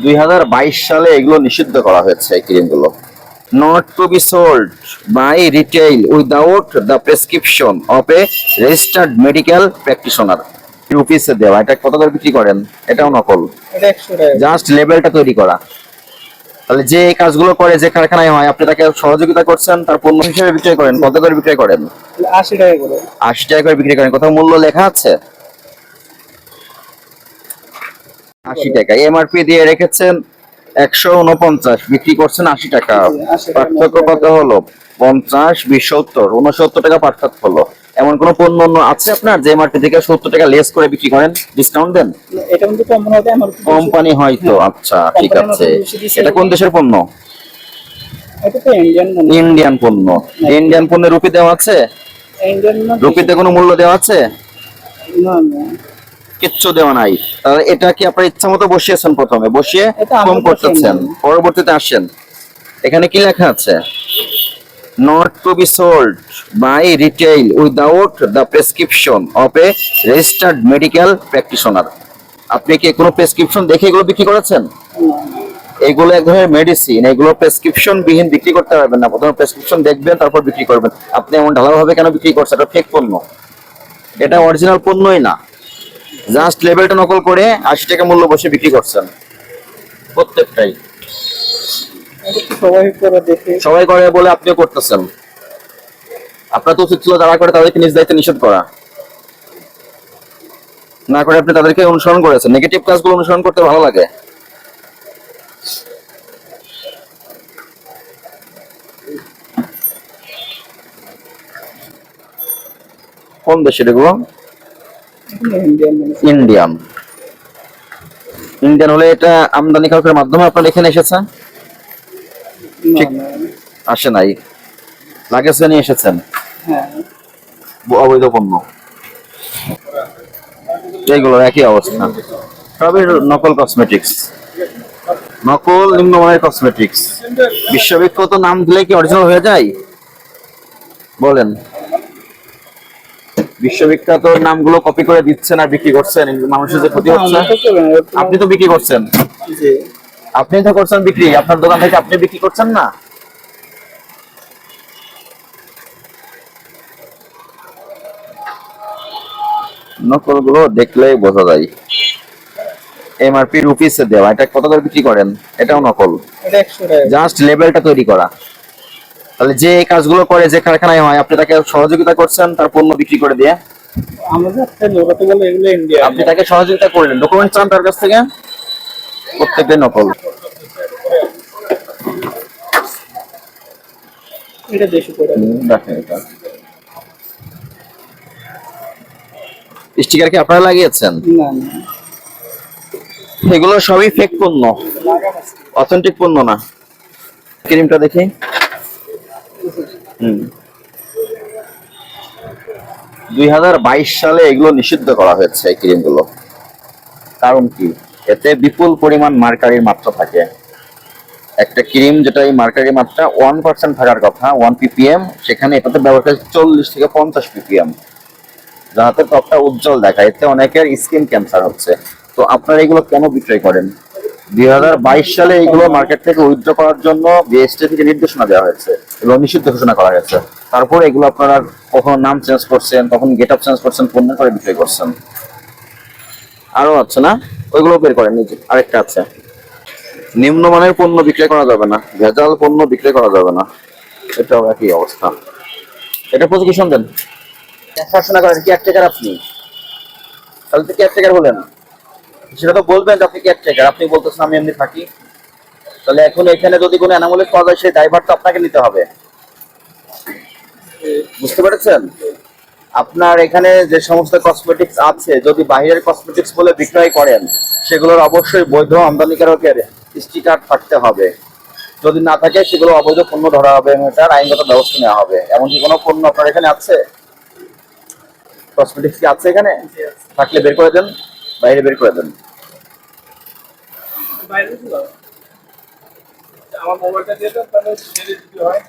2022 সালে এগুলো নিষিদ্ধ করা হয়েছে এই ক্রিমগুলো। Not to be sold by retail without the prescription of a registered medical practitioner. রুপিসে দেওয়া। এটা কত করে বিক্রি করেন? এটাও নকল, এটা 100 টাকা। জাস্ট লেবেলটা তৈরি করা। তাহলে যে এই কাজগুলো করে, যে কারখানায় হয়, আপনি তাকে সহযোগিতা করছেন, তার পণ্য হিসেবে বিক্রয় করেন। কত করে বিক্রয় করেন? 80 টাকা করে। 80 টাকা করে বিক্রি করেন। কোথাও মূল্য লেখা আছে? 80 টাকা। এমআরপি দিয়ে রেখেছেন 149, বিক্রি করছেন 80 টাকা। 80 টাকা। পার্থক্য কত হলো? 50, 20, 70, 69 টাকা পার্থক্য হলো। এমন কোন পণ্য অন্য আছে আপনার যে এমআরপি থেকে 70 টাকা লেস করে বিক্রি করেন, ডিসকাউন্ট দেন? এটা কিন্তু কম মনে হয় আমার কোম্পানি হয়তো। আচ্ছা, ঠিক আছে। এটা কোন দেশের পণ্য? এটা তো ইন্ডিয়ান মনে হয়। ইন্ডিয়ান পণ্য। ইন্ডিয়ান পণ্যের রুপি দেওয়া আছে? ইন্ডিয়ান না। রুপিতে কোনো মূল্য দেওয়া আছে? না না। কিচ্ছু দেওয়া নাই। তাহলে এটা কি আপনার ইচ্ছা মতো বসিয়েছেন? প্রথমে বসিয়ে এটা আমি কম করতেছেন, বসিয়ে পরবর্তীতে আসেন। এখানে কি লেখা আছে? Not to be sold by retail without the prescription of a registered medical practitioner. আপনি কি কোনো প্রেসক্রিপশন দেখে এগুলো বিক্রি করেছেন? এগুলো এক ধরনের মেডিসিন, এগুলো প্রেসক্রিপশন বিহীন বিক্রি করতে পারবেন না। প্রথমে প্রেসক্রিপশন দেখবেন, তারপর বিক্রি করবেন। আপনি এমন ঢালাওভাবে কেন বিক্রি করছেন? এটা ফেক পণ্য, এটা অরিজিনাল পণ্যই না। জাস্ট লেবেলটা নকল করে 80 টাকা মূল্য বসে বিক্রি করছেন প্রত্যেকটাই। এটা তো সবাই করে দেখে। সবাই করে বলে আপনিও করতেছেন। আপনার তো উচিত ছিল যারা করে তাদেরকে নিজ দায়িত্বে নিষেধ করা, না করে আপনি তাদেরকে অনুসরণ করেছেন। নেগেটিভ কাজগুলো অনুসরণ করতে ভালো লাগে। কোন দেশের এগুলো? ইন্ডিয়ান মনে হয়। ইন্ডিয়ান। ইন্ডিয়ান হলে এটা আমদানিকারকের মাধ্যমে আপনার এখানে এসেছে? না ঠিক। না। আসে নাই, লাগেজ নিয়ে এসেছেন। হ্যাঁ। অবৈধ পণ্য এইগুলো একই অবস্থা। সবই নকল কসমেটিক্স, নকল নিম্নমানের কসমেটিক্স। বিশ্ববিখ্যাত নাম দিলে কি অরিজিনাল হয়ে যায়? বলেন। বিশ্ববিখ্যাত নামগুলো কপি করে দিচ্ছেন আর বিক্রি করছেন, মানুষের যে ক্ষতি হচ্ছে। আপনি তো বিক্রি করছেন। জি। আপনি তো করছেন বিক্রি, আপনার দোকান থেকে আপনি বিক্রি করছেন না? নকল গুলো দেখলেই বোঝা যায়। এমআরপি রুপিসে দেওয়া। এটা কত করে বিক্রি করেন? এটাও নকল, এটা 100 টাকা। জাস্ট লেবেলটা তৈরি করা। তাহলে যে এই কাজগুলো করে, যে কারখানায় হয়, আপনি তাকে সহযোগিতা করছেন তার পণ্য বিক্রি করে দিয়ে। আমাদের একটা লোকাতে বলে এগুলো ইন্ডিয়ান। আপনি তাকে সহযোগিতা করলেন, ডকুমেন্ট চান তার কাছ থেকে। প্রত্যেকটাই নকল। এটা দেশি করে। দেখেন এটা স্টিকার কি আপনারা লাগিয়েছেন? না না। এগুলো সবই ফেক পণ্য, অথেন্টিক পণ্য না। ক্রিমটা দেখি। 2022 সালে এগুলো নিষিদ্ধ করা হয়েছে এই ক্রিমগুলো। কারণ কি? এতে বিপুল পরিমাণ মার্কারির মাত্রা থাকে। একটা ক্রিম যেটা এই মার্কারির মাত্রা 1% থাকার কথা, 1 ppm, সেখানে এটাতে ব্যবহার করে 40 থেকে 50 ppm, যাতে ত্বকটা উজ্জ্বল দেখায়। এতে অনেকের স্কিন ক্যান্সার হচ্ছে। তো আপনারা এগুলো কেন বিক্রয় করেন? 2022 সালে এগুলো মার্কেট থেকে উইথড্র করার জন্য বিএসটি থেকে নির্দেশনা দেওয়া হয়েছে, এগুলো নিষিদ্ধ ঘোষণা করা হয়েছে। তারপরে এগুলো আপনারা কখনো নাম চেঞ্জ করছেন, কখন গেট আপ চেঞ্জ করছেন, পণ্য করে বিক্রয় করছেন। আরো আছে না? ওইগুলো বের করেন নিজে। আরেকটা আছে, নিম্নমানের পণ্য বিক্রয় করা যাবে না, ভেজাল পণ্য বিক্রয় করা যাবে না। এটাও একই অবস্থা। এটা প্রসিকিউশন দেন। দেখাশোনা করেন। কেয়ারটেকার আপনি, তাহলে তো কেয়ারটেকার বলেন। সেটা তো বলবেন যে আপনি কেয়ারটেকার। আপনি বলতেছেন আমি এমনি থাকি। তাহলে এখন এখানে যদি কোনো অ্যানোমালি পাওয়া যায়, সেই দায়ভার তো আপনাকে নিতে হবে। বুঝতে পেরেছেন? আপনার এখানে যে সমস্ত কসমেটিক্স আছে, যদি বাইরের কসমেটিক্স বলে বিক্রয় করেন, সেগুলোর অবশ্যই বৈধ আমদানিকারকের স্টিকার থাকতে হবে। যদি না থাকে, সেগুলো অবৈধ পণ্য ধরা হবে এবং এটার আইনগত ব্যবস্থা নেওয়া হবে। এমনকি কোনো পণ্য আপনার এখানে আছে? কসমেটিক্স কি আছে এখানে? থাকলে বের করে দেন, বাইরে বের করে দেন। বাইরে আমার মোবাইলটা দিয়ে দাও, তাহলে হয়।